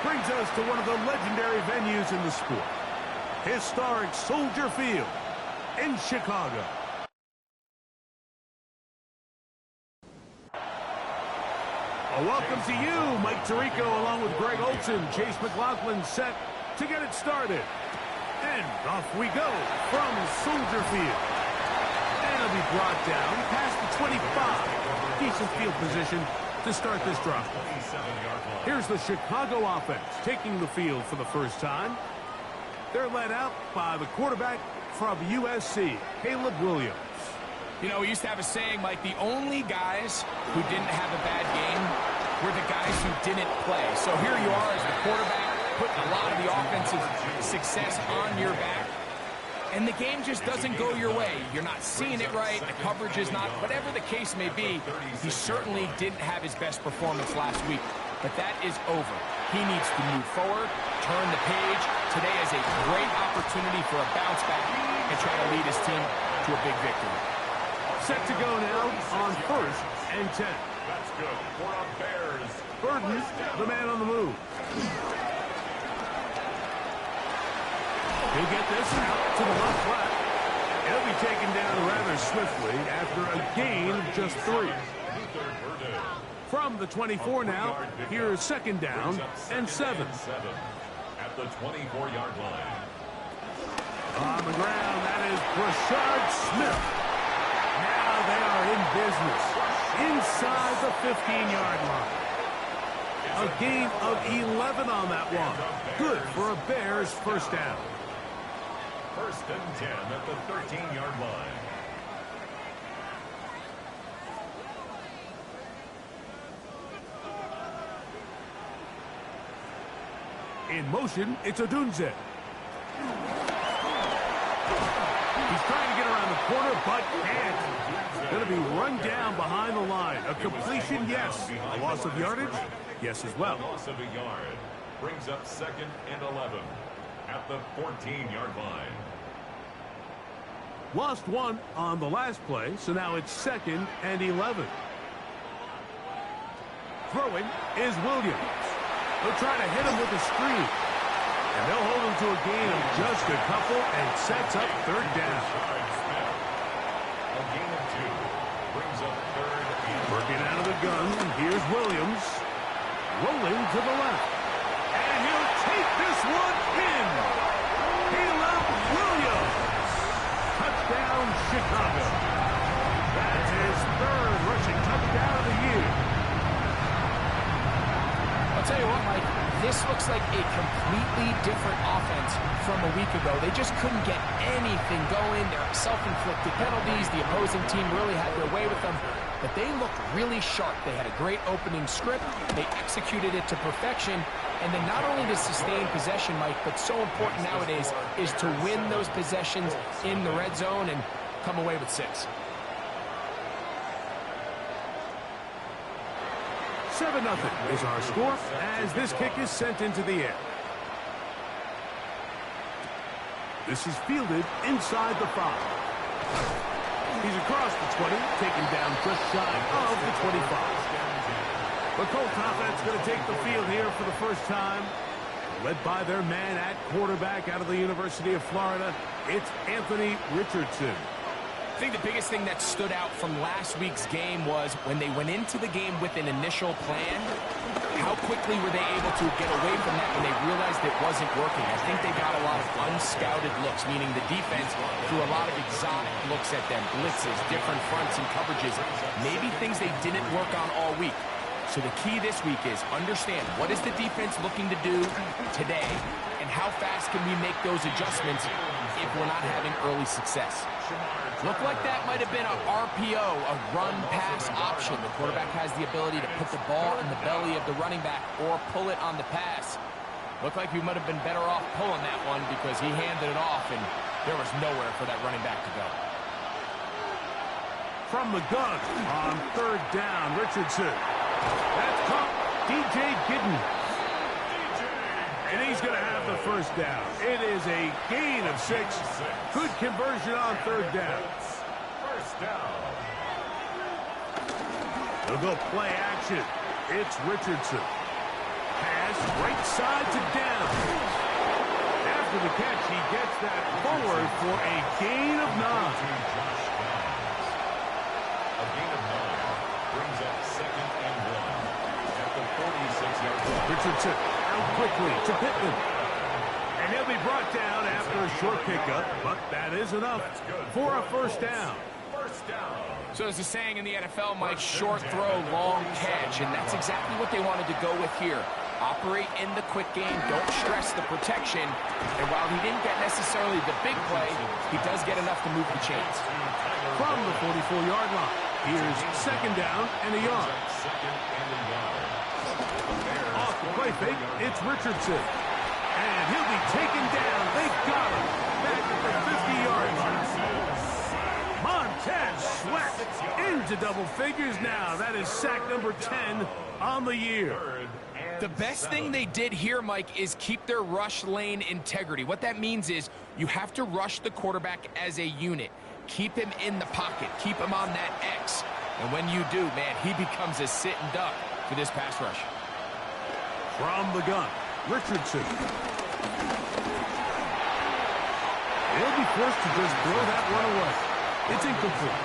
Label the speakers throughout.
Speaker 1: brings us to one of the legendary venues in the sport. Historic Soldier Field in Chicago. A welcome to you, Mike Tirico, along with Greg Olson. Chase McLaughlin set to get it started. And off we go from Soldier Field. And it'll be brought down past the 25. Decent field position to start this drive. Here's the Chicago offense taking the field for the first time. They're led out by the quarterback from USC, Caleb Williams.
Speaker 2: You know, we used to have a saying, Mike, the only guys who didn't have a bad game were the guys who didn't play. So here you are as the quarterback, putting a lot of the offensive success on your back. And the game just doesn't go your way. You're not seeing it right. The coverage is not. Whatever the case may be, he certainly didn't have his best performance last week. But that is over. He needs to move forward, turn the page. Today is a great opportunity for a bounce back and try to lead his team to a big victory.
Speaker 1: Set to go now on 1st and 10.
Speaker 3: Let's go for our Bears.
Speaker 1: Burden, the man on the move. He'll get this out to the left flat. He'll be taken down rather swiftly after a gain of just 3. From the 24 now, here's 2nd down and 7.
Speaker 3: At the 24-yard line.
Speaker 1: On the ground, that is Brashard Smith. Now they are in business inside the 15-yard line. A gain of 11 on that one. Good for a Bears first down.
Speaker 3: 1st and 10 at the 13-yard line.
Speaker 1: In motion, it's Odunze. He's trying to get around the corner, but can't. Going to be run down behind the line. A completion, yes. A loss of yardage, yes as well.
Speaker 3: Loss of a yard brings up 2nd and 11 at the 14-yard line.
Speaker 1: Lost 1 on the last play, so now it's 2nd and 11. Throwing is Williams. They'll try to hit him with a screen. And they'll hold him to a gain of just a couple and sets up 3rd down.
Speaker 3: A gain of 2 brings up 3rd and
Speaker 1: working out of the gun. Here's Williams. Rolling to the left. And he'll take this one in. Caleb Williams. Touchdown, Chicago. That's his 3rd rushing touchdown of the year.
Speaker 2: I'll tell you what, Mike, this looks like a completely different offense from a week ago. They just couldn't get anything going. Their self-inflicted penalties, the opposing team really had their way with them. But they looked really sharp. They had a great opening script. They executed it to perfection. And then not only to sustain possession, Mike, but so important nowadays is to win those possessions in the red zone and come away with 6.
Speaker 1: 7-0 is our score as this kick is sent into the air. This is fielded inside the 5. He's across the 20, taken down just shy of the 25. The Colts offense going to take the field here for the first time. Led by their man at quarterback out of the University of Florida, it's Anthony Richardson.
Speaker 2: I think the biggest thing that stood out from last week's game was when they went into the game with an initial plan, how quickly were they able to get away from that when they realized it wasn't working. I think they got a lot of unscouted looks, meaning the defense threw a lot of exotic looks at them, blitzes, different fronts and coverages, maybe things they didn't work on all week. So the key this week is understand what is the defense looking to do today and how fast can we make those adjustments if we're not having early success. Looked like that might have been a RPO, a run-pass option. The quarterback has the ability to put the ball in the belly of the running back or pull it on the pass. Looked like we might have been better off pulling that one because he handed it off and there was nowhere for that running back to go.
Speaker 1: From the gun on 3rd down, Richardson. That's caught DJ Gidden. And he's going to have the first down. It is a gain of 6. Good conversion on 3rd down.
Speaker 3: First down.
Speaker 1: They'll go play action. It's Richardson. Pass right side to down. After the catch, he gets that forward for a gain of 9.
Speaker 3: A gain of 9 brings up 2nd and 1 at the 46-yard line.
Speaker 1: Richardson out quickly to Pittman. And he'll be brought down after a short pickup, but that is enough for a first down.
Speaker 3: First down.
Speaker 2: So there's a saying in the NFL, Mike, short throw, long catch, and that's exactly what they wanted to go with here. Operate in the quick game, don't stress the protection, and while he didn't get necessarily the big play, he does get enough to move the chains.
Speaker 1: From the 44-yard line, here's 2nd down and a yard. Off the play fake, it's Richardson. And he'll be taken down. They got him back at the 50-yard line. Montez Sweat into double figures now. That is sack number 10 on the year.
Speaker 2: The best thing they did here, Mike, is keep their rush lane integrity. What that means is you have to rush the quarterback as a unit. Keep him in the pocket. Keep him on that X. And when you do, man, he becomes a sitting duck for this pass rush.
Speaker 1: From the gun, Richardson. He'll be forced to just throw that one away. It's incomplete.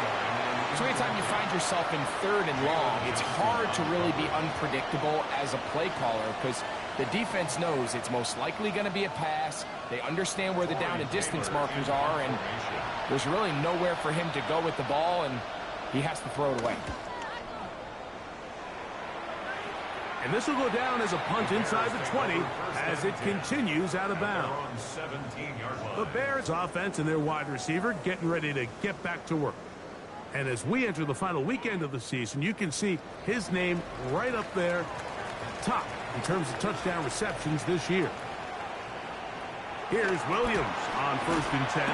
Speaker 2: So anytime you find yourself in 3rd and long, it's hard to really be unpredictable as a play caller because the defense knows it's most likely going to be a pass. They understand where the down and distance markers are, and there's really nowhere for him to go with the ball, and he has to throw it away.
Speaker 1: And this will go down as a punt inside the 20 as it continues out of bounds. The Bears offense and their wide receiver getting ready to get back to work. And as we enter the final weekend of the season, you can see his name right up there top in terms of touchdown receptions this year. Here's Williams on 1st and 10.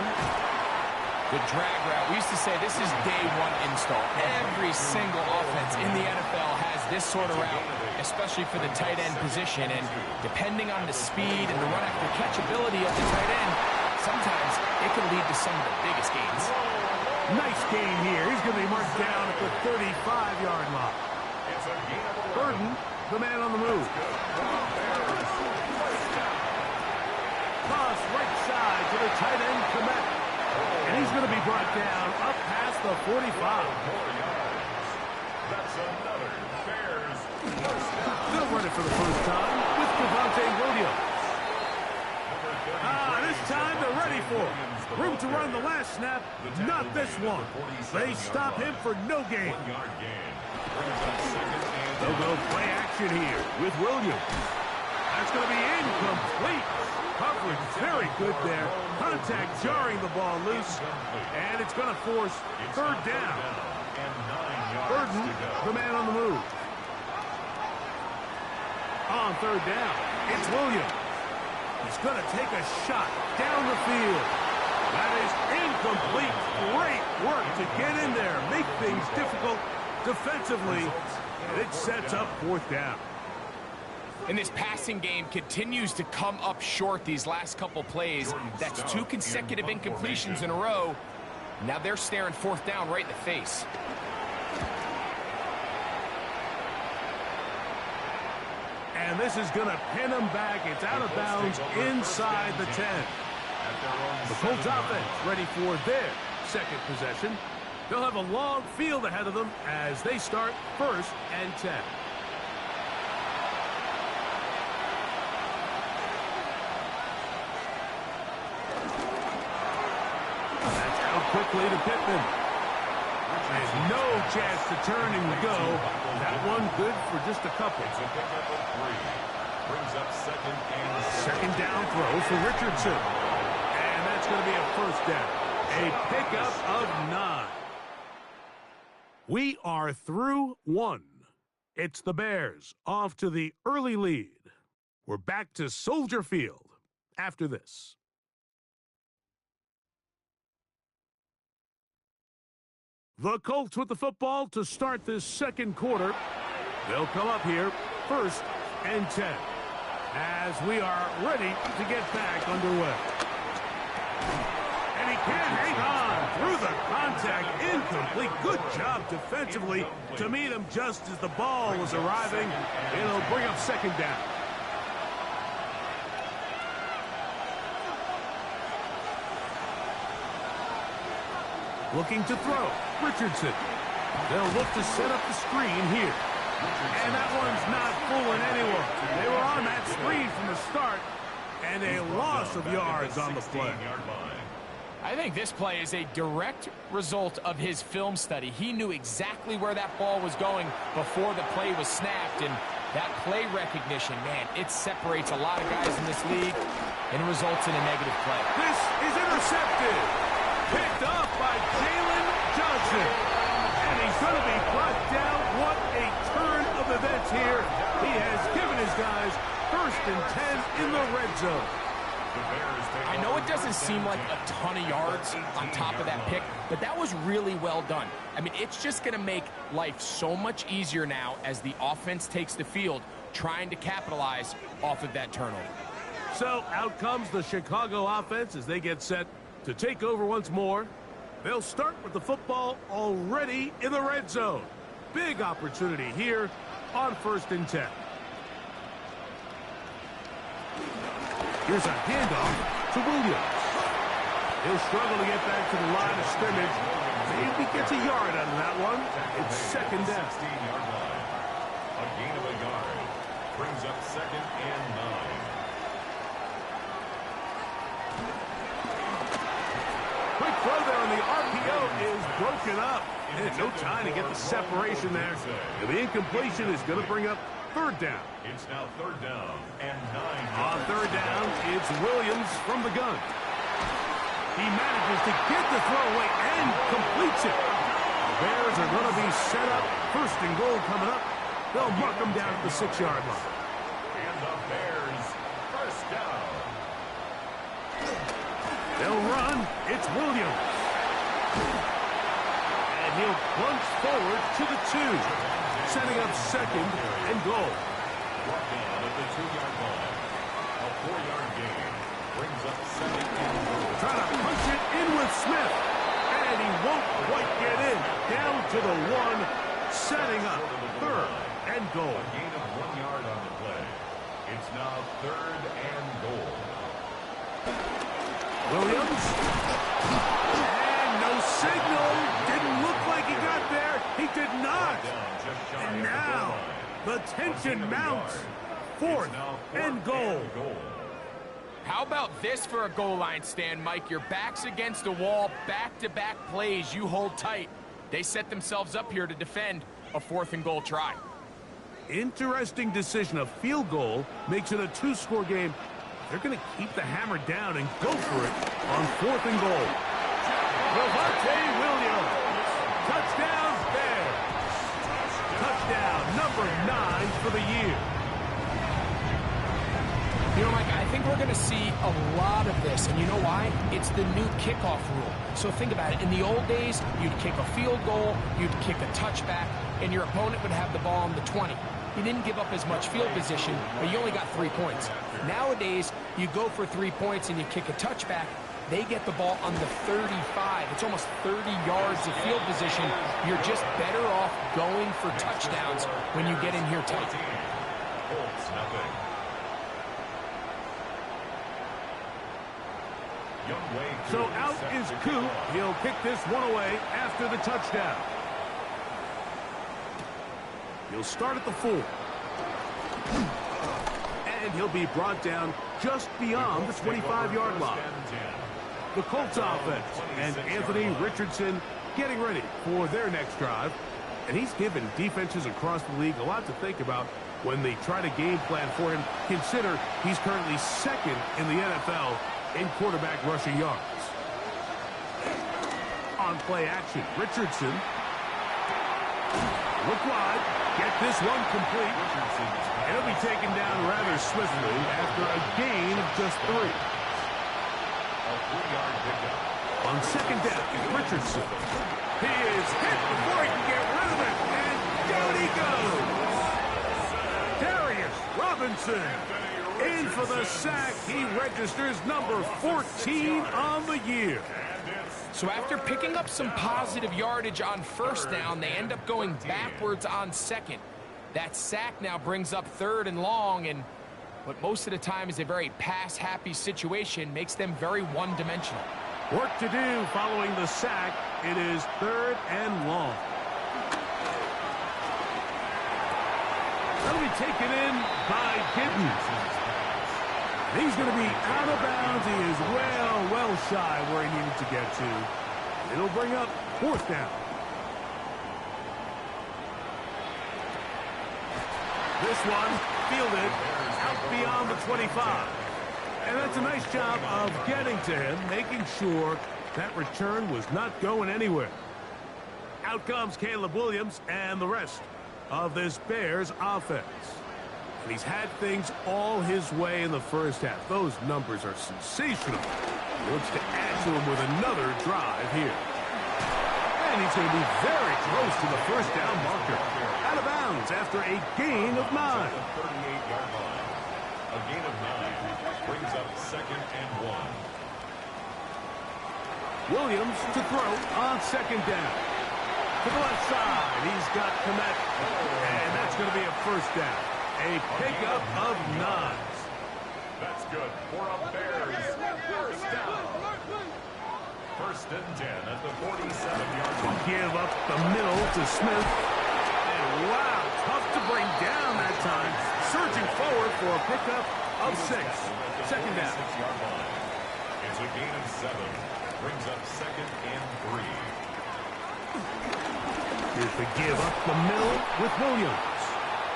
Speaker 2: The drag route. We used to say this is day one install. Every single offense in the NFL has this sort of route, especially for the tight end position. And depending on the speed and the run after catch ability of the tight end, sometimes it can lead to some of the biggest gains.
Speaker 1: Nice gain here. He's going to be marked down at the 35-yard line. Burden, the man on the move. Toss right side to the tight end, Komet. And he's going to be brought down up past the 45.
Speaker 3: That's another Bears.
Speaker 1: They'll run it for the first time with Javonte Williams. This time they're ready for it. Room to run the last snap, not this one. They stop him for no gain. They'll go play action here with Williams. That's going to be incomplete. Coverage very good there. Contact jarring the ball loose. And it's going to force 3rd down. Burden, the man on the move. On 3rd down, it's Williams. He's going to take a shot down the field. That is incomplete. Great work to get in there, make things difficult defensively, and it sets up 4th down.
Speaker 2: And this passing game continues to come up short these last couple plays. That's 2 consecutive incompletions in a row. Now they're staring 4th down right in the face.
Speaker 1: And this is going to pin them back. It's out of bounds inside the 10. The Colts offense ready for their 2nd possession. They'll have a long field ahead of them as they start 1st and 10. That's out quickly to Pittman. And no chance to turn and go. That one good for just a couple.
Speaker 3: It's a pickup of 3. Brings up 2nd and
Speaker 1: 2nd down throw for Richardson. And that's going to be a 1st down. A pickup of 9. We are through 1. It's the Bears off to the early lead. We're back to Soldier Field after this. The Colts with the football to start this 2nd quarter. They'll come up here 1st and 10 as we are ready to get back underway. And he can hang on through the contact. Incomplete. Good job defensively to meet him just as the ball was arriving. It'll bring up 2nd down. Looking to throw. Richardson. They'll look to set up the screen here. And that one's not fooling anyone. They were on that screen from the start, and a loss of yards on the play.
Speaker 2: I think this play is a direct result of his film study. He knew exactly where that ball was going before the play was snapped, and that play recognition, man, it separates a lot of guys in this league, and it results in a negative play.
Speaker 1: This is intercepted. Picked up by Jalen Johnson. And he's going to be brought down. What a turn of events here. He has given his guys 1st and 10 in the red zone.
Speaker 2: I know it doesn't seem like a ton of yards on top of that pick, but that was really well done. I mean, it's just going to make life so much easier now as the offense takes the field, trying to capitalize off of that turnover.
Speaker 1: So out comes the Chicago offense as they get set to take over once more. They'll start with the football already in the red zone. Big opportunity here on 1st and 10. Here's a handoff to Williams. He'll struggle to get back to the line of scrimmage. Maybe gets a yard out of that one. It's 2nd down.
Speaker 3: A gain of a yard brings up 2nd and 9.
Speaker 1: Quick throw there on the RPO is broken up. And no time to get the separation there. And the incompletion is going to bring up 3rd down.
Speaker 3: It's now 3rd down and 9.
Speaker 1: On 3rd down, it's Williams from the gun. He manages to get the throw away and completes it. The Bears are going to be set up. 1st and goal coming up. They'll mark them down at the 6-yard line.
Speaker 3: And the Bears 1st down.
Speaker 1: They'll run. It's Williams. And he'll plunge forward to the 2. Setting up 2nd and goal.
Speaker 3: Brought down at the 2-yard line. A 4-yard gain brings up 2nd and goal.
Speaker 1: Trying to punch it in with Smith. And he won't quite get in. Down to the 1. Setting up 3rd and goal.
Speaker 3: A gain of 1 yard on the play. It's now 3rd and goal.
Speaker 1: Williams. And no signal. Didn't look like he got there. He did not. And now the tension mounts. 4th and goal.
Speaker 2: How about this for a goal line stand, Mike? Your back's against the wall, back-to-back plays, you hold tight. They set themselves up here to defend a 4th and goal try.
Speaker 1: Interesting decision. A field goal makes it a 2-score game. They're going to keep the hammer down and go for it on 4th and goal. Levante Williams. Touchdown Bears. Touchdown number 9 for the year.
Speaker 2: You know, Mike, I think we're going to see a lot of this, and you know why? It's the new kickoff rule. So think about it. In the old days, you'd kick a field goal, you'd kick a touchback, and your opponent would have the ball on the 20. You didn't give up as much field position, but you only got 3 points. Nowadays, you go for 3 points and you kick a touchback. They get the ball on the 35. It's almost 30 yards of field position. You're just better off going for touchdowns when you get in here tight.
Speaker 1: So out is Coop. He'll kick this one away after the touchdown. He'll start at the 4. And he'll be brought down just beyond the 25-yard line. The Colts offense and Anthony Richardson getting ready for their next drive. And he's given defenses across the league a lot to think about when they try to game plan for him. Consider he's currently 2nd in the NFL in quarterback rushing yards. On play action, Richardson. Look wide. Get this one complete. It'll be taken down rather swiftly after a gain of just 3.
Speaker 3: A 3-yard pickup.
Speaker 1: On 2nd down, Richardson. He is hit before he can get rid of it. And down he goes. Darius Robinson in for the sack. He registers number 14 on the year.
Speaker 2: So after picking up some positive yardage on 1st down, they end up going backwards on 2nd. That sack now brings up 3rd and long, and what most of the time is a very pass-happy situation makes them very one-dimensional.
Speaker 1: Work to do following the sack. It is 3rd and long. That'll be taken in by Giddens. He's going to be out of bounds. He is well shy where he needed to get to. It'll bring up 4th down. This one fielded out beyond the 25. And that's a nice job of getting to him, making sure that return was not going anywhere. Out comes Caleb Williams and the rest of this Bears offense. And he's had things all his way in the first half. Those numbers are sensational. He looks to add to him with another drive here. And he's going to be very close to the first down marker. Out of bounds after a gain of 9.
Speaker 3: 38-yard line. A gain of 9 brings up 2nd and 1.
Speaker 1: Williams to throw on 2nd down. To the left side, he's got Komet. And that's going to be a first down. A pickup of 9.
Speaker 3: That's good for a Bears first down. 1st and 10 at the 47-yard line.
Speaker 1: Give up the middle to Smith. And wow, tough to bring down that time. Surging forward for a pickup of 6. 2nd down.
Speaker 3: It's a gain of 7. Brings up 2nd and 3.
Speaker 1: Here's the give up the middle with Williams.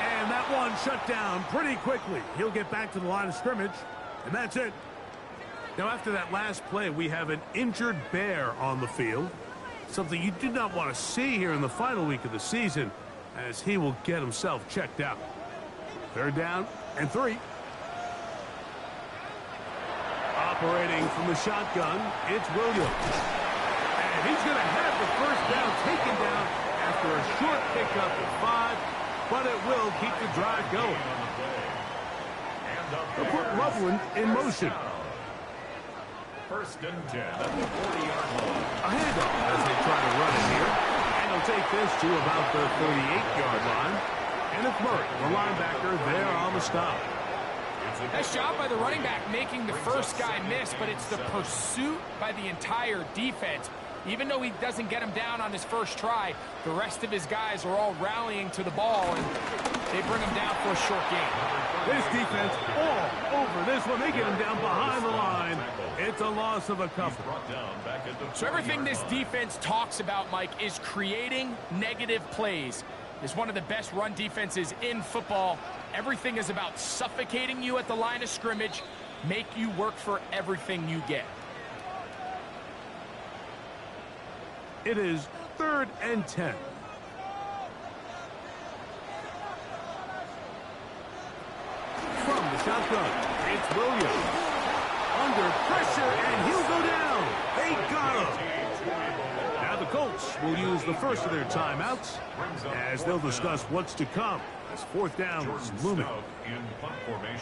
Speaker 1: And that one shut down pretty quickly. He'll get back to the line of scrimmage, and that's it. Now, after that last play, we have an injured Bear on the field. Something you do not want to see here in the final week of the season, as he will get himself checked out. 3rd down and 3. Operating from the shotgun, it's Williams. And he's going to have the first down taken down after a short pickup of 5, but it will keep the drive going. They'll put Loveland in motion.
Speaker 3: 1st and 10 at the 40-yard line.
Speaker 1: A handoff as they try to run it here. And he'll take this to about the 38-yard line. And it's Murray, the linebacker, there on the stop.
Speaker 2: Nice job by the running back making the first guy miss, but it's the pursuit by the entire defense. Even though he doesn't get him down on his first try, the rest of his guys are all rallying to the ball, and they bring him down for a short gain.
Speaker 1: This defense all over this one. They get him down behind the line. It's a loss of a couple.
Speaker 2: So everything this defense talks about, Mike, is creating negative plays. It's one of the best run defenses in football. Everything is about suffocating you at the line of scrimmage, make you work for everything you get.
Speaker 1: It is 3rd and 10. From the shotgun, it's Williams. Under pressure, and he'll go down. They got him. Now the Colts will use the first of their timeouts as they'll discuss what's to come as 4th down is looming.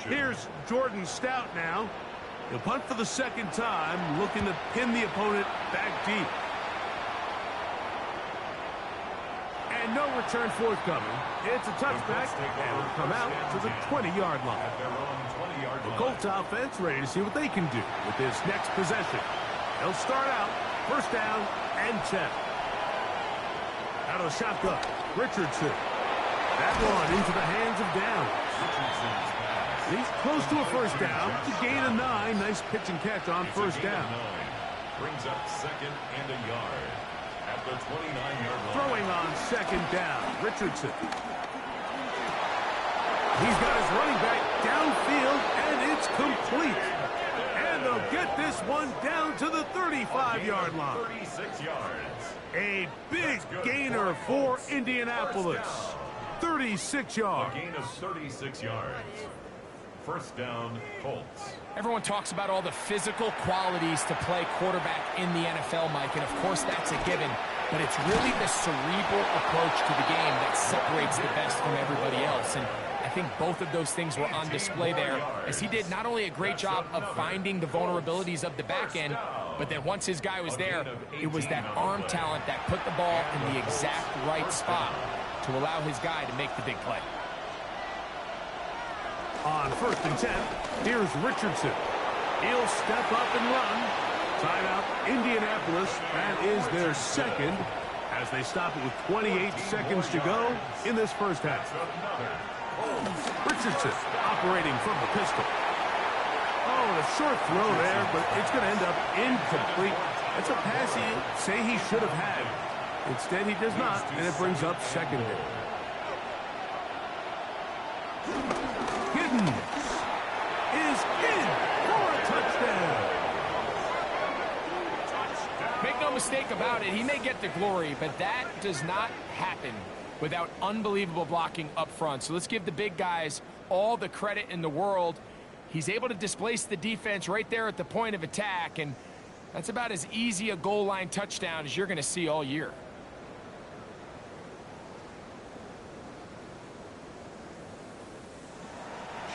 Speaker 1: Here's Jordan Stout now. He'll punt for the 2nd time, looking to pin the opponent back deep. And no return forthcoming. It's a touchback, and will come out to the 20-yard line. The Colts offense ready to see what they can do with this next possession. They'll start out 1st down and 10. Out of the shotgun, Richardson. That one into the hands of Downs. He's close to a first down to gain a 9. Nice pitch and catch on 1st down.
Speaker 3: Brings up 2nd and a yard. At the 29-yard line.
Speaker 1: Throwing on 2nd down, Richardson. He's got his running back downfield, and it's complete. And they'll get this one down to the 35-yard line.
Speaker 3: 36 yards.
Speaker 1: A big gainer for Indianapolis. 36 yards.
Speaker 3: A gain of 36 yards. 1st down, Colts.
Speaker 2: Everyone talks about all the physical qualities to play quarterback in the NFL, Mike, and of course that's a given, but it's really the cerebral approach to the game that separates the best from everybody else, and I think both of those things were on display there, as he did not only a great job of finding the vulnerabilities of the back end, but then once his guy was there, it was that arm talent that put the ball in the exact right spot to allow his guy to make the big play.
Speaker 1: On 1st and 10, here's Richardson. He'll step up and run to Timeout, Indianapolis. That is their second as they stop it with 28 seconds to go in this first half. Richardson operating from the pistol. Oh, a short throw there, but it's going to end up incomplete. That's a pass he say he should have had. Instead, he does not, and it brings up second down. Giddens is in for a touchdown.
Speaker 2: Make no mistake about it, he may get the glory, but that does not happen without unbelievable blocking up front. So let's give the big guys all the credit in the world. He's able to displace the defense right there at the point of attack, and that's about as easy a goal line touchdown as you're going to see all year.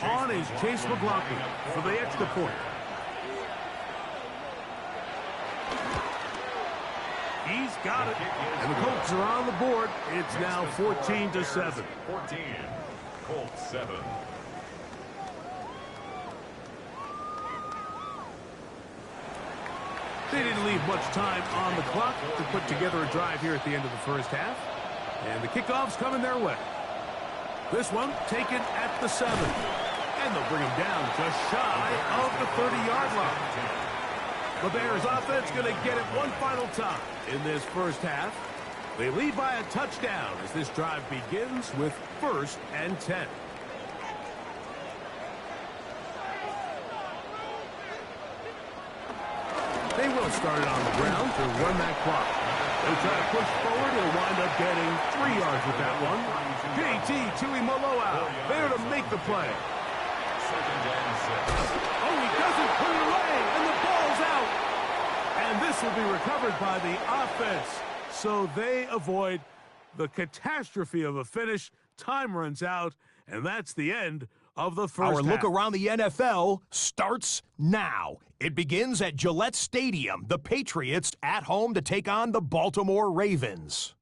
Speaker 1: On is Chase McLaughlin for the extra point. He's got it. And the Colts are on the board. It's now 14-7.
Speaker 3: 14. Colts 7.
Speaker 1: They didn't leave much time on the clock to put together a drive here at the end of the first half. And the kickoff's coming their way. This one taken at the 7. And they'll bring him down just shy of the 30-yard line. The Bears offense going to get it one final time in this first half. They lead by a touchdown as this drive begins with 1st and 10. They will start it on the ground to run that clock. They'll try to push forward. He'll wind up getting 3 yards with that one. J.T. Tuimoloau there to make the play. Oh, he doesn't put it away, and the ball's out. And this will be recovered by the offense. So they avoid the catastrophe of a finish. Time runs out, and that's the end of the first
Speaker 4: Our
Speaker 1: half.
Speaker 4: look around the NFL starts now. It begins at Gillette Stadium. The Patriots at home to take on the Baltimore Ravens.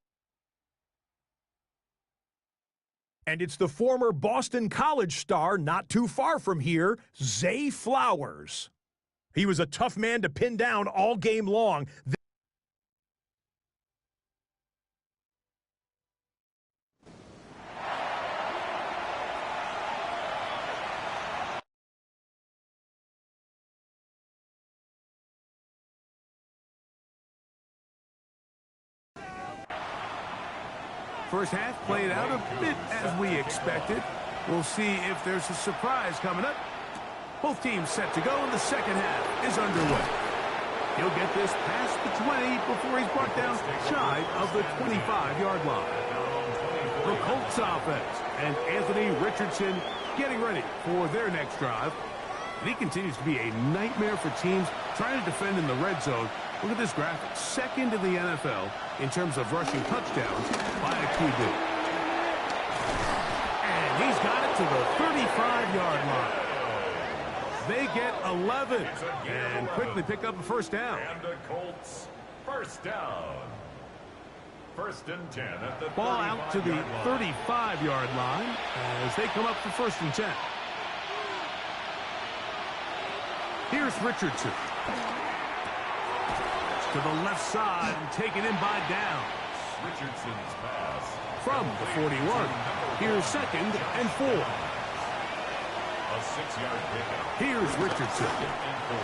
Speaker 4: And it's the former Boston College star not too far from here, Zay Flowers. He was a tough man to pin down all game long.
Speaker 1: First half played out a bit as we expected. We'll see if there's a surprise coming up. Both teams set to go, and the second half is underway. He'll get this past the 20 before he's brought down shy of the 25-yard line. The Colts offense and Anthony Richardson getting ready for their next drive. And he continues to be a nightmare for teams trying to defend in the red zone. Look at this graphic. Second in the NFL in terms of rushing touchdowns by a QB. And he's got it to the 35-yard line. They get 11 and quickly pick up a first down.
Speaker 3: And the Colts first down. 1st and 10 at the
Speaker 1: Ball out to the 35-yard line as they come up for 1st and 10. Here's Richardson. To the left side and taken in by Downs.
Speaker 3: Richardson's pass.
Speaker 1: From the 41. Here's 2nd and 4.
Speaker 3: A 6-yard pickup.
Speaker 1: Here's Richardson.
Speaker 3: And 4.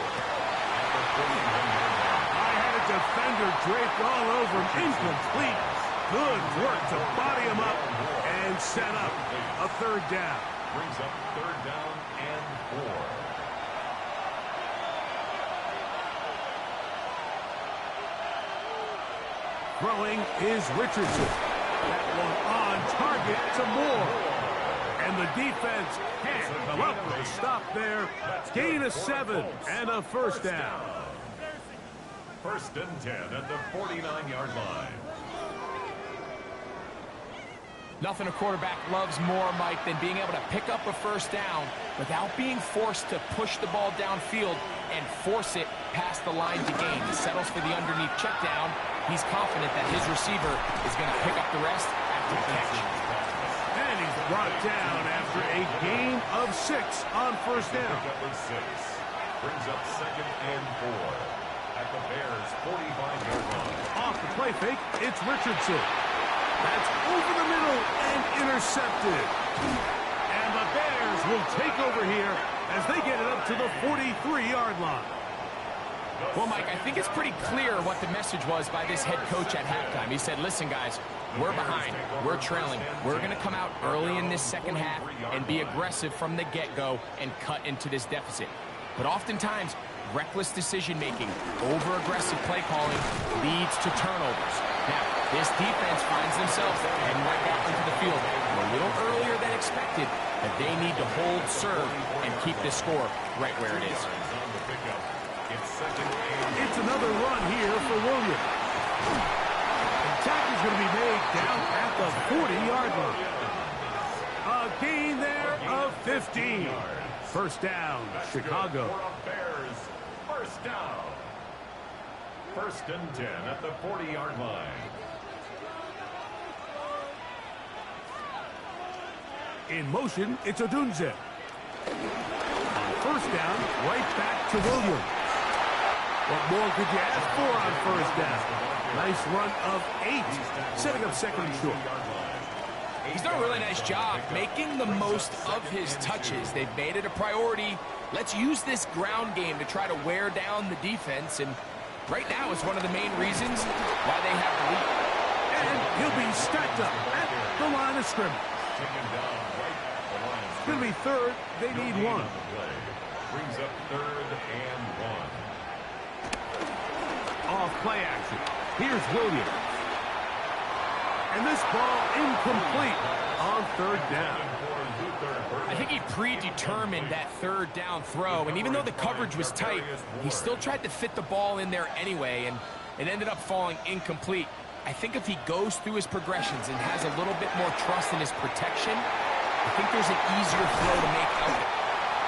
Speaker 1: I had a defender draped all over him. Incomplete. Good work to body him up and set up a 3rd down.
Speaker 3: Brings up 3rd down and 4.
Speaker 1: Throwing is Richardson. That one on target to Moore. And the defense can't come up with a stop there. Gain of 7 and a 1st down.
Speaker 3: 1st and 10 at the 49-yard line.
Speaker 2: Nothing a quarterback loves more, Mike, than being able to pick up a 1st down without being forced to push the ball downfield and force it past the line to gain. He settles for the underneath check down. He's confident that his receiver is going to pick up the rest after the catch.
Speaker 1: And he's brought down after a gain of 6 on 1st down.
Speaker 3: Number 6 brings up 2nd and 4. at the Bears' 45-yard line.
Speaker 1: Off the play fake, it's Richardson. That's over the middle and intercepted. And the Bears will take over here as they get it up to the 43-yard line.
Speaker 2: Well, Mike, I think it's pretty clear what the message was by this head coach at halftime. He said, listen, guys, we're behind. We're trailing. We're going to come out early in this second half and be aggressive from the get-go and cut into this deficit. But oftentimes, reckless decision-making, over-aggressive play calling leads to turnovers. Now, this defense finds themselves heading right back into the field a little earlier than expected, but they need to hold serve and keep this score right where it is.
Speaker 1: It's another run here for Williams. The tackle is going to be made down at the 40-yard line. A gain there of 15. First down, Chicago.
Speaker 3: Bears, first down. First and 10 at the 40-yard line.
Speaker 1: In motion, it's Odunze. On first down, right back to Williams. What more could you ask for on first down? Nice run of 8, setting up second and short.
Speaker 2: He's done a really nice job making the most of his touches. They've made it a priority. Let's use this ground game to try to wear down the defense, and right now is one of the main reasons why they have the lead.
Speaker 1: And he'll be stacked up at the line of scrimmage. It's going to be third. They need one.
Speaker 3: Brings up third and 1.
Speaker 1: Off play action. Here's Williams. And this ball incomplete on third down.
Speaker 2: I think he predetermined that third down throw, and even though the coverage was tight, he still tried to fit the ball in there anyway, and it ended up falling incomplete. I think if he goes through his progressions and has a little bit more trust in his protection, I think there's an easier throw to make out there.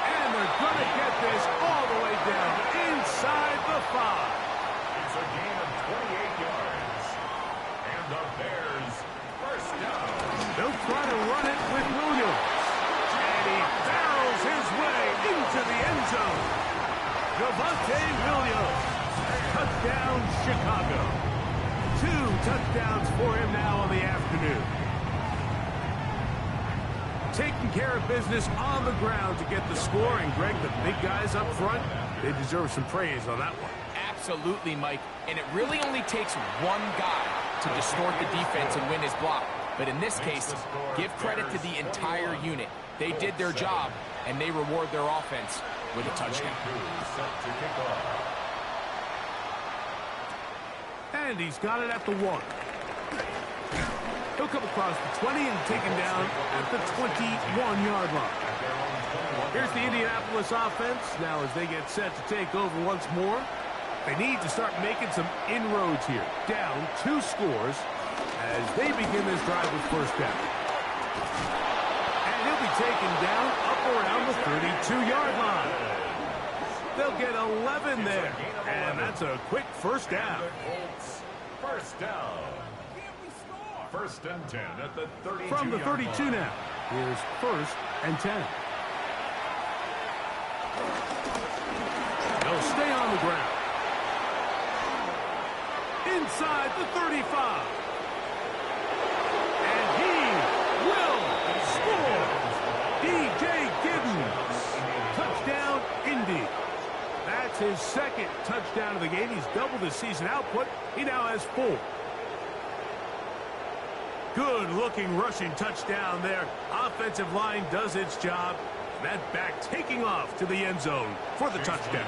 Speaker 1: And they're going to get this all the way down inside the 5.
Speaker 3: It's a gain of 28 yards. And the Bears first down.
Speaker 1: They'll try to run it with Williams. And he barrels his way into the end zone. Gameday Williams. Touchdown, Chicago. 2 touchdowns for him now on the afternoon. Taking care of business on the ground to get the score. And, Greg, the big guys up front, they deserve some praise on that one.
Speaker 2: Absolutely, Mike. And it really only takes one guy to distort the defense and win his block. But in this case, give credit to the entire unit. They did their job, and they reward their offense with a touchdown.
Speaker 1: And he's got it at the 1. He'll come across the 20 and taken down at the 21-yard line. Here's the Indianapolis offense. Now as they get set to take over once more, they need to start making some inroads here. Down 2 scores as they begin this drive with first down. And he'll be taken down up around the 32-yard line. They'll get 11 there. And that's a quick first down.
Speaker 3: First down. First and 10 at the 32.
Speaker 1: From the 32 now. Here's first and 10. They'll stay on the ground. Inside the 35. And he will score. DJ Giddens. Touchdown, Indy. That's his second touchdown of the game. He's doubled his season output. He now has 4. Good-looking rushing touchdown there. Offensive line does its job. That back taking off to the end zone for the touchdown.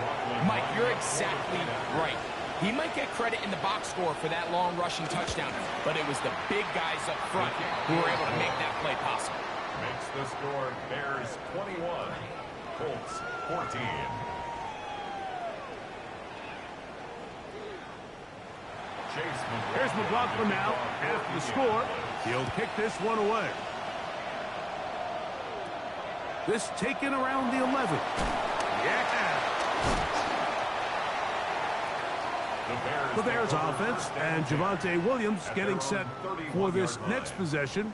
Speaker 2: Mike, you're exactly right. He might get credit in the box score for that long rushing touchdown, but it was the big guys up front who were able to make that play possible.
Speaker 3: Makes the score Bears 21, Colts 14.
Speaker 1: Here's McLaughlin now. After the score, he'll kick this one away. This taken around the 11. Yeah. The Bears offense and Gameday Williams getting set for this next possession.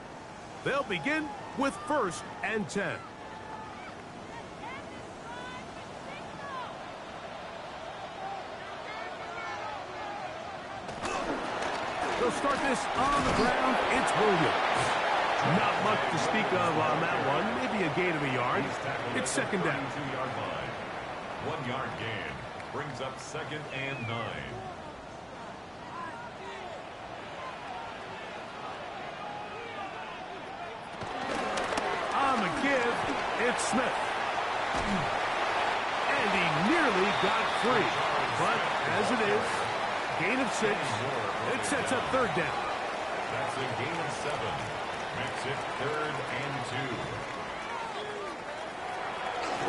Speaker 1: They'll begin with first and 10. They'll start this on the ground. It's Williams. Not much to speak of on that one. Maybe a gain of a yard. It's second down.
Speaker 3: 2-yard line. 1 yard gain. Brings up 2nd and 9.
Speaker 1: On the give, it's Smith. And he nearly got free. But as it is, gain of 6. It sets up third down.
Speaker 3: That's a gain of 7. Makes it 3rd and 2.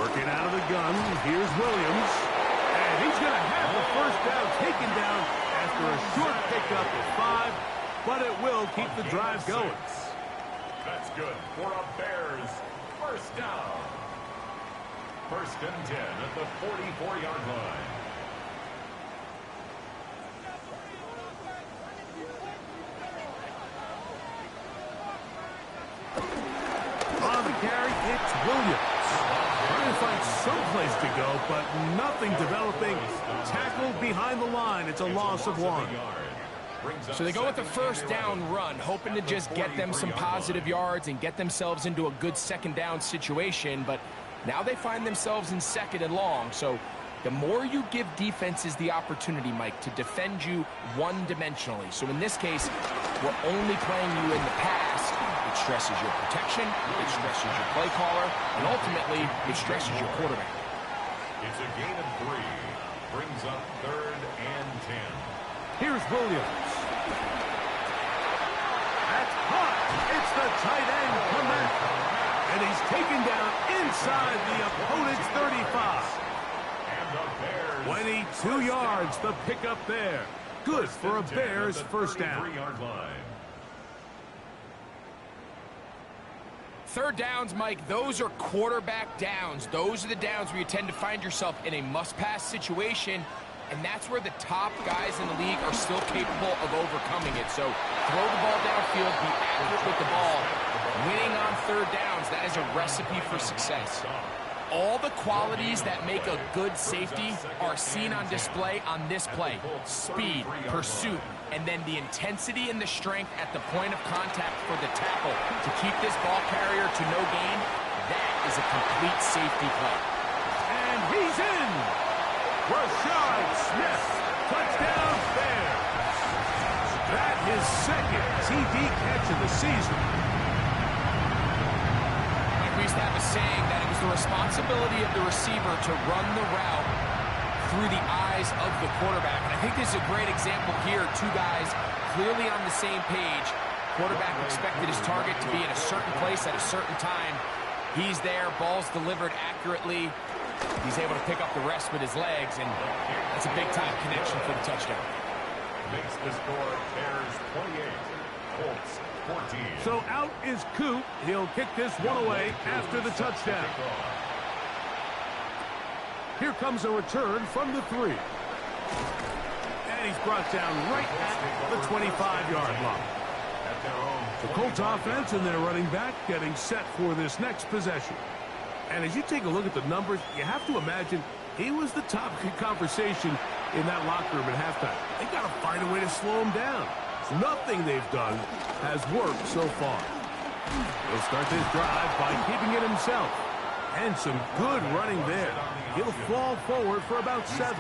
Speaker 1: Working out of the gun, here's Williams. And he's going to have the first down taken down after a short pickup at 5. But it will keep the drive going.
Speaker 3: That's good for a Bears first down. 1st and 10 at the 44-yard line.
Speaker 1: On the carry, it's Williams. Trying to find someplace to go, but nothing developing. Tackled behind the line. It's a loss of 1.
Speaker 2: So they go with the first down run, hoping to just get them some positive yards and get themselves into a good second down situation, but now they find themselves in 2nd and long. So the more you give defenses the opportunity, Mike, to defend you one-dimensionally. So in this case, we're only playing you in the pass. It stresses your protection, it stresses your play caller, and ultimately, it stresses your quarterback.
Speaker 3: It's a gain of 3. Brings up 3rd and 10.
Speaker 1: Here's Williams. That's hot. It's the tight end commit. And he's taken down inside the opponent's 35. 22 yards, the pickup there. Good for a Bears first down.
Speaker 3: 3-yard line.
Speaker 2: Third downs, Mike, those are quarterback downs. Those are the downs where you tend to find yourself in a must-pass situation, and that's where the top guys in the league are still capable of overcoming it. So throw the ball downfield, be accurate with the ball. Winning on third downs, that is a recipe for success. All the qualities that make a good safety are seen on display on this play. Speed, pursuit, and then the intensity and the strength at the point of contact for the tackle to keep this ball carrier to no gain. That is a complete safety play.
Speaker 1: And he's in. Rashad Smith, touchdown Bears. That is 2nd TD catch of the season.
Speaker 2: Mike, we used to have a saying that it was the responsibility of the receiver to run the route through the eyes of the quarterback. And I think this is a great example here. 2 guys clearly on the same page. Quarterback expected his target to be in a certain place at a certain time. He's there, ball's delivered accurately. He's able to pick up the rest with his legs, and that's a big-time connection for the touchdown.
Speaker 3: Makes the score Bears 28, Colts 14.
Speaker 1: So out is Coop. He'll kick this one away after the touchdown. Here comes a return from the 3. And he's brought down right at the 25-yard line. The Colts offense and their running back getting set for this next possession. And as you take a look at the numbers, you have to imagine he was the topic of conversation in that locker room at halftime. They got to find a way to slow him down. Nothing they've done has worked so far. He'll start this drive by keeping it himself. And some good running there. He'll fall forward for about 7.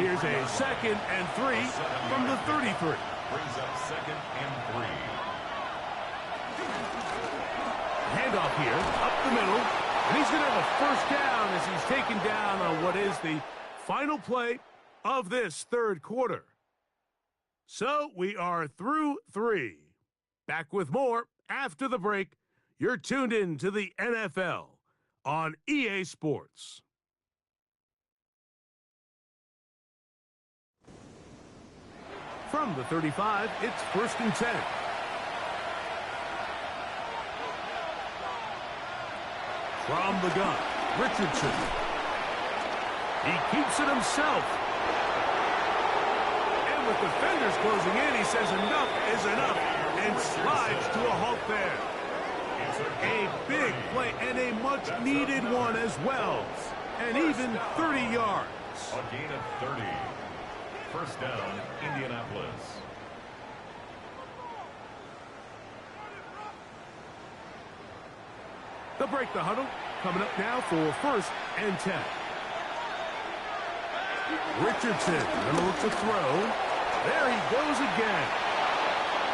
Speaker 1: Here's a 2nd and 3 from the 33.
Speaker 3: Brings up 2nd and 3.
Speaker 1: Handoff here, up the middle, and he's going to have a first down as he's taken down on what is the final play of this third quarter. So we are through 3. Back with more after the break. You're tuned in to the NFL on EA Sports. From the 35, it's 1st and 10. From the gun, Richardson. He keeps it himself. And with defenders closing in, he says enough is enough and slides to a halt there. A big play and a much-needed one as well. And even 30 yards.
Speaker 3: A gain of 30. First down, Indianapolis.
Speaker 1: They'll break the huddle. Coming up now for 1st and 10. Richardson gonna look to throw. There he goes again.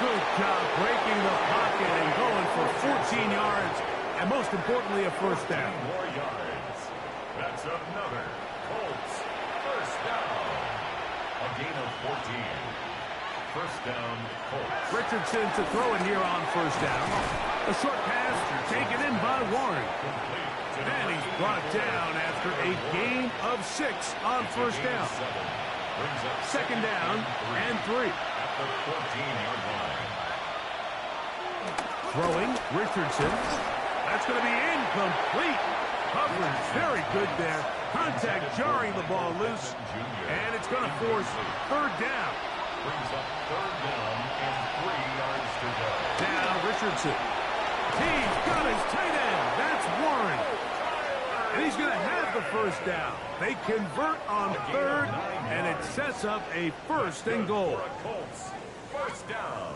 Speaker 1: Good job breaking the pocket and going for 14 yards. And most importantly, a 1st down.
Speaker 3: More yards. That's another Colts 1st down. A gain of 14. 1st down, Colts.
Speaker 1: Richardson to throw it here on 1st down. A short pass taken in by Warren. And he's brought down after a gain of 6 on 1st down. 2nd down and 3.
Speaker 3: At the 14-yard line.
Speaker 1: Throwing, Richardson. That's going to be incomplete. Coverage very good there. Contact jarring the ball loose. And it's going to force 3rd down.
Speaker 3: Brings up 3rd down and 3 yards to go.
Speaker 1: Now Richardson. He's got his tight end. That's Warren. And he's going to have the 1st down. They convert on 3rd, and it sets up a 1st and goal.
Speaker 3: Colts 1st down.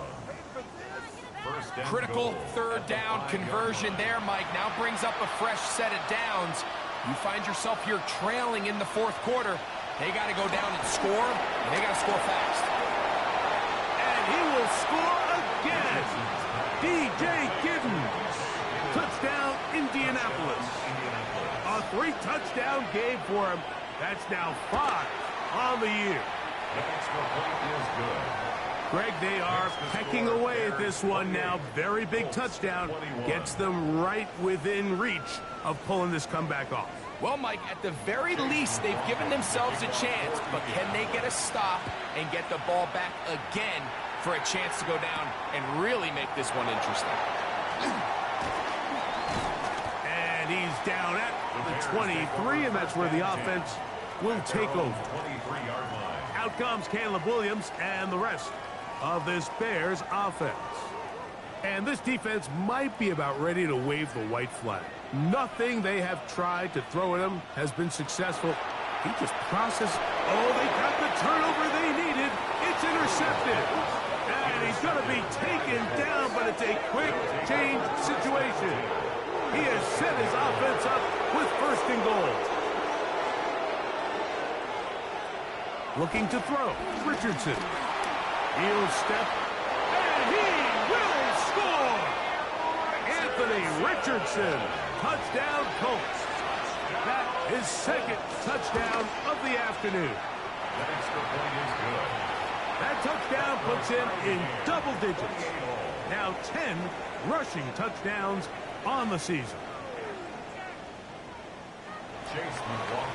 Speaker 2: Critical 3rd down conversion there, Mike. Now brings up a fresh set of downs. You find yourself here trailing in the 4th quarter. They got to go down and score, and they got to score fast.
Speaker 1: And he will score again. DJ Giddens. Touchdown, Indianapolis. A 3-touchdown game for him. That's now 5 on the year.
Speaker 3: The extra point is good.
Speaker 1: Greg, they are pecking away at this one now. Very big touchdown. Gets them right within reach of pulling this comeback off.
Speaker 2: Well, Mike, at the very least, they've given themselves a chance. But can they get a stop and get the ball back again for a chance to go down and really make this one interesting?
Speaker 1: And he's down at the 23, and that's where the offense will take over.
Speaker 3: 23-yard line.
Speaker 1: Out comes Caleb Williams and the rest of this Bears offense. And this defense might be about ready to wave the white flag. Nothing they have tried to throw at him has been successful. He just processed. Oh, they got the turnover they needed. It's intercepted. And he's going to be taken down, but it's a quick change situation. He has set his offense up with 1st and goal. Looking to throw. Richardson. He'll step. And he will score! Anthony Richardson. Touchdown, Colts. That is 2nd touchdown of the afternoon.
Speaker 3: That extra point is good.
Speaker 1: That touchdown puts him in double digits. Now 10 rushing touchdowns on the season.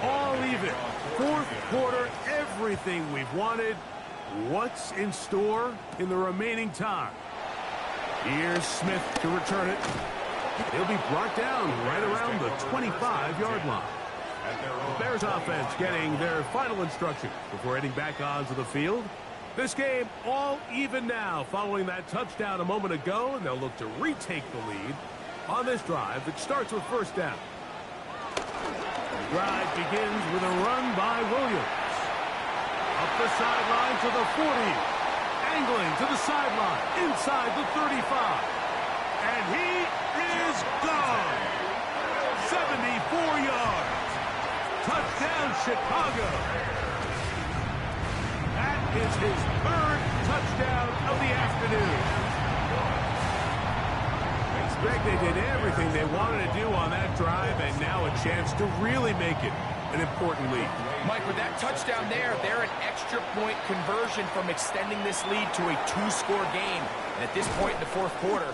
Speaker 1: All even. 4th quarter, everything we've wanted. What's in store in the remaining time? Here's Smith to return it. He'll be brought down right around the 25-yard line. The Bears offense getting their final instructions before heading back onto the field. This game all even now following that touchdown a moment ago, and they'll look to retake the lead on this drive that starts with 1st down. The drive begins with a run by Williams. Up the sideline to the 40. Angling to the sideline. Inside the 35. And he is gone. 74 yards. Touchdown, Chicago. That is his 3rd touchdown of the afternoon. Greg, they did everything they wanted to do on that drive, and now a chance to really make it an important lead.
Speaker 2: Mike, with that touchdown there, they're an extra point conversion from extending this lead to a 2-score game. And at this point in the 4th quarter,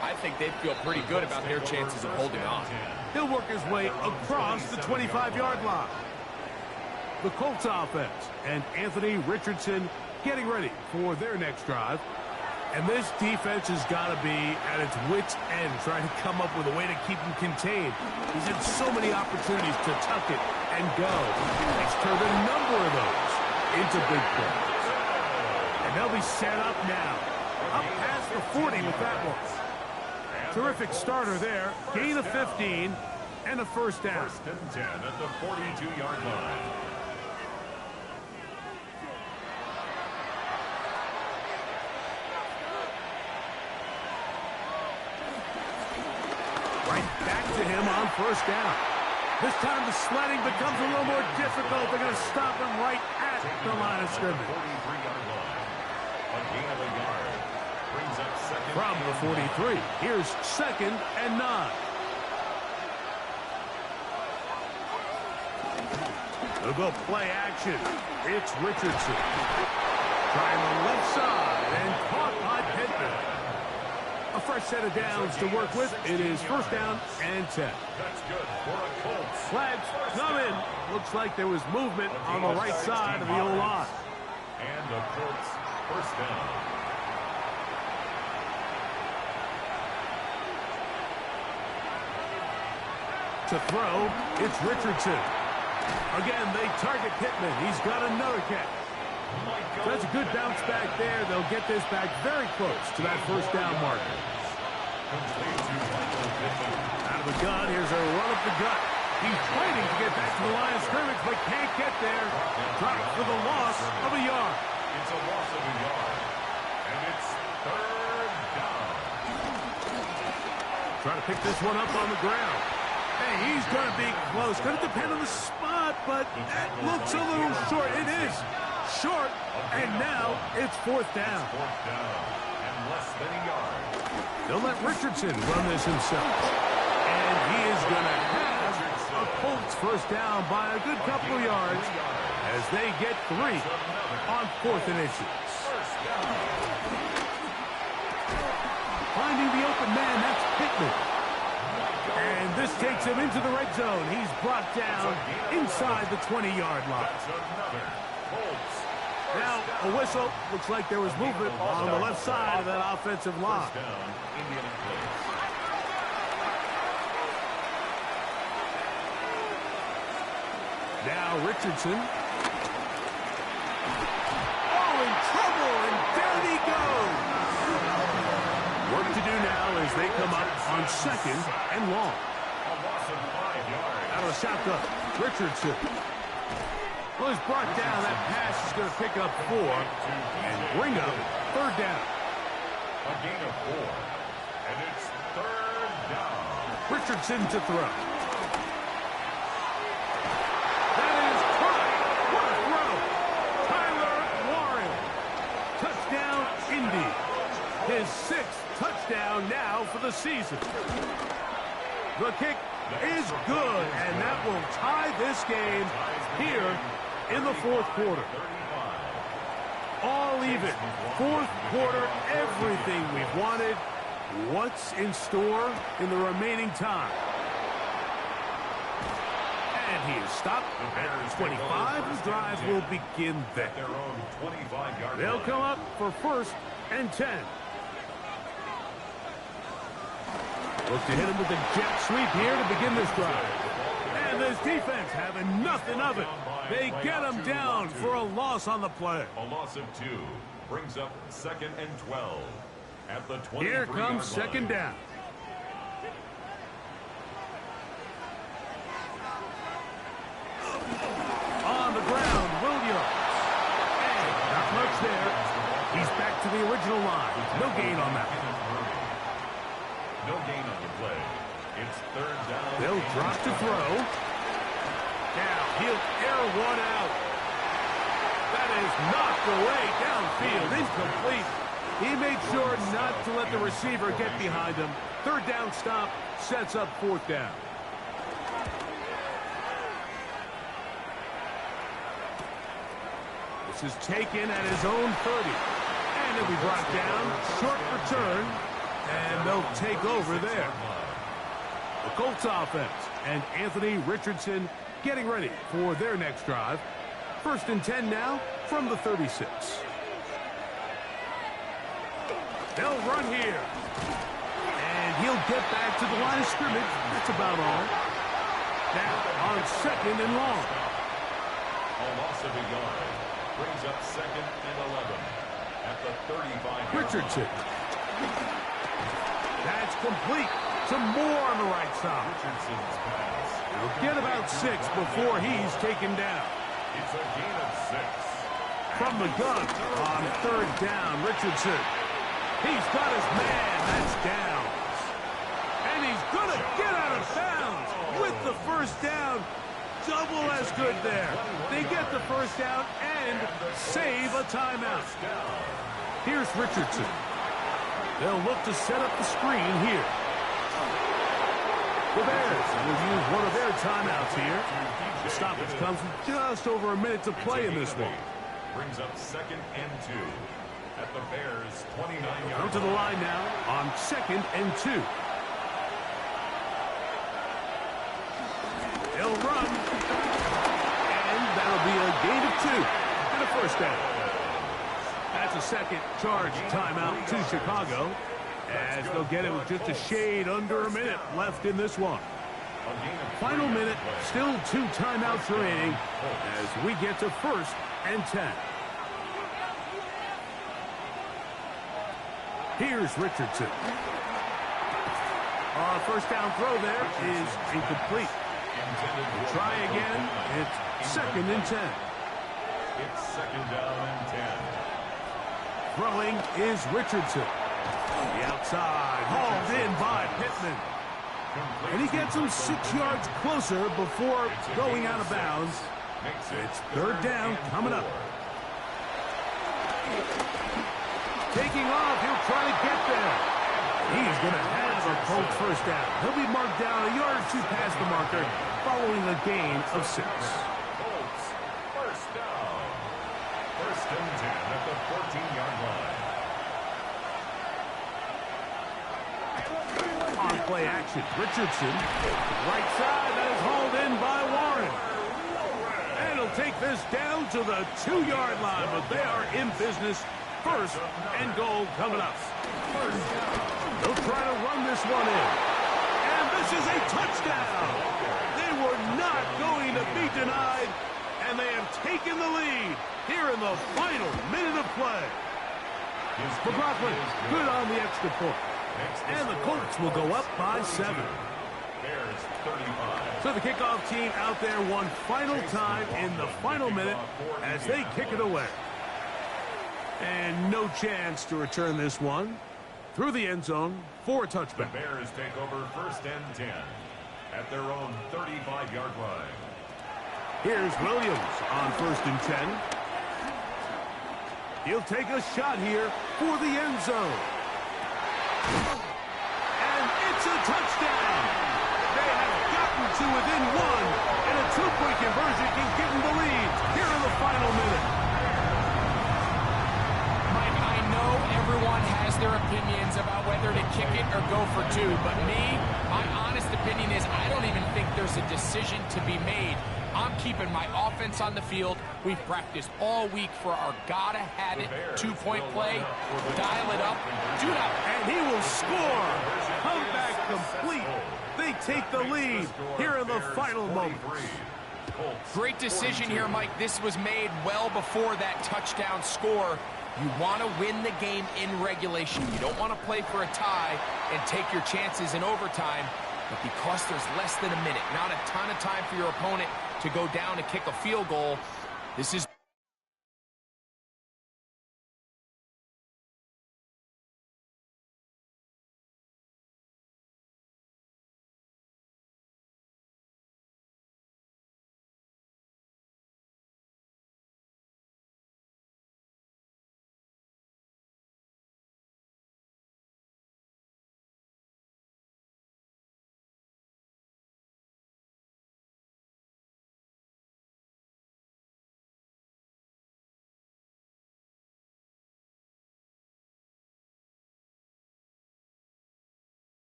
Speaker 2: I think they feel pretty good about their chances of holding on.
Speaker 1: He'll work his way across the 25-yard line. The Colts offense and Anthony Richardson getting ready for their next drive. And this defense has got to be at its wits' end trying to come up with a way to keep him contained. He's had so many opportunities to tuck it and go. He's turned a number of those into big plays. And they'll be set up now. Up past the 40 with that one. Terrific starter there. Gain of 15 and a 1st down.
Speaker 3: 1st and 10 at the 42-yard line.
Speaker 1: Right back to him on first down. This time the sledding becomes a little more difficult. They're going to stop him right at the line of scrimmage.
Speaker 3: 43-yard line. A gain of a yard. Brings up second.
Speaker 1: From the 43, here's 2nd and 9. They'll go play action. It's Richardson. Trying the left side and caught by Pittman. A fresh set of downs to work with. It is 1st down and 10.
Speaker 3: That's good for a Colts.
Speaker 1: Flags come in. Looks like there was movement on the right side of the O-line.
Speaker 3: And the Colts 1st down.
Speaker 1: To throw, it's Richardson. Again, they target Pittman. He's got another catch. So that's a good bounce back there. They'll get this back very close to that 1st down marker. Out of the gun, here's a run up the gut. He's fighting to get back to the line of scrimmage, but can't get there. Dropped for the loss of a yard.
Speaker 3: It's a loss of a yard. And it's 3rd down.
Speaker 1: Trying to pick this one up on the ground. Hey, he's going to be close. Going to depend on the spot, but that looks a little short. It is short, and now it's 4th down.
Speaker 3: 4th down and less than a yard.
Speaker 1: They'll let Richardson run this himself. And he is going to have a Colts 1st down by a good couple of yards as they get 3 on 4th and inches. Finding the open man, that's Pittman. And this takes him into the red zone. He's brought down inside the 20-yard line. Now, a whistle. Looks like there was movement on the left side of that offensive line. Now, Richardson. Oh, in trouble, and down he goes. Work to do now as they come up on 2nd and long. Out of the shotgun, Richardson. Well, he's brought down. That pass is going to pick up 4 and bring up 3rd down.
Speaker 3: A gain of 4. And it's 3rd down.
Speaker 1: Richardson to throw. That is caught. What a throw. Tyler Warren. Touchdown, Indy. His 6th touchdown now for the season. The kick is good, and that will tie this game here in the 4th quarter. All even. 4th quarter, everything we've wanted. What's in store in the remaining time? And he is stopped at 25. The drive will begin there. They'll come up for 1st and 10. Look to hit him with a jet sweep here to begin this drive. And this defense having nothing of it. They get him down for a loss on the play.
Speaker 3: A loss of 2 brings up 2nd and 12 at the 23.
Speaker 1: Here comes 2nd down. On the ground, Williams. And not much there. He's back to the original line. No gain on that.
Speaker 3: No gain on the play. It's 3rd down.
Speaker 1: They'll drop to throw. Now he'll air one out. That is knocked away downfield. Incomplete. He made sure not to let the receiver get behind him. 3rd down stop sets up 4th down. This is taken at his own 30. And it'll be brought down. Short return. And they'll take over there. The Colts offense and Anthony Richardson getting ready for their next drive. 1st and 10 now from the 36. They'll run here. And he'll get back to the line of scrimmage. That's about all. Now on 2nd and long.
Speaker 3: A loss of a yard brings up 2nd and 11 at the 35.
Speaker 1: Richardson. That's complete. Some more on the right side.
Speaker 3: Richardson's pass.
Speaker 1: He'll get about 6 before he's taken down.
Speaker 3: It's a gain of 6.
Speaker 1: From the gun on 3rd down, Richardson. He's got his man. That's down. And he's Gonna get out of bounds with the first down. Double as good there. They get the first down and save a timeout. Here's Richardson. They'll look to set up the screen here. The Bears will use one of their timeouts here. The stoppage comes with just over a minute to play in this one.
Speaker 3: Brings up 2nd and 2 at the Bears' 29-yard
Speaker 1: Come to the line now on 2nd and 2. They'll run. And that'll be a gain of 2 and a first down. That's a second charge timeout to Chicago, as they'll get it with just a shade under a minute left in this one. Final minute, still 2 timeouts remaining as we get to 1st and 10. Here's Richardson. First down throw there is incomplete. Try again. It's 2nd and 10.
Speaker 3: It's 2nd down and 10.
Speaker 1: Throwing is Richardson. The outside, hauled in by Pittman. And he gets him 6 yards closer before going out of bounds. It's 3rd down coming up. Taking off, he'll try to get there. He's going to have a Colts first down. He'll be marked down a yard or 2 past the marker following a gain of 6.
Speaker 3: Colts, first down. 1st and 10 at the 14-yard line.
Speaker 1: On play action, Richardson. Right side, that is hauled in by Warren. And he'll take this down to the 2-yard line, but they are in business. 1st and goal coming up. They'll try to run this one in. And this is a touchdown. They were not going to be denied, and they have taken the lead here in the final minute of play. McLaughlin, good on the extra point. And the Colts will go up by 7.
Speaker 3: Bears 35.
Speaker 1: So the kickoff team out there one final time in the final minute as they kick it away. And no chance to return this one through the end zone for a
Speaker 3: The
Speaker 1: touchback.
Speaker 3: Bears take over 1st and 10 at their own 35-yard line.
Speaker 1: Here's Williams on 1st and 10. He'll take a shot here for the end zone. And it's a touchdown. They have gotten to within 1, and a 2-point conversion can give them the lead here in the final minute.
Speaker 2: Mike, I know everyone has their opinions about whether to kick it or go for 2, but my honest opinion is I don't even think there's a decision to be made. I'm keeping my offense on the field. We've practiced all week for our gotta-have-it 2-point play. Dial it up. Do not.
Speaker 1: And he will score. Comeback complete. They take the lead here in the final moments.
Speaker 2: Great decision here, Mike. This was made well before that touchdown score. You want to win the game in regulation. You don't want to play for a tie and take your chances in overtime. But because there's less than a minute, not a ton of time for your opponent to go down and kick a field goal, this is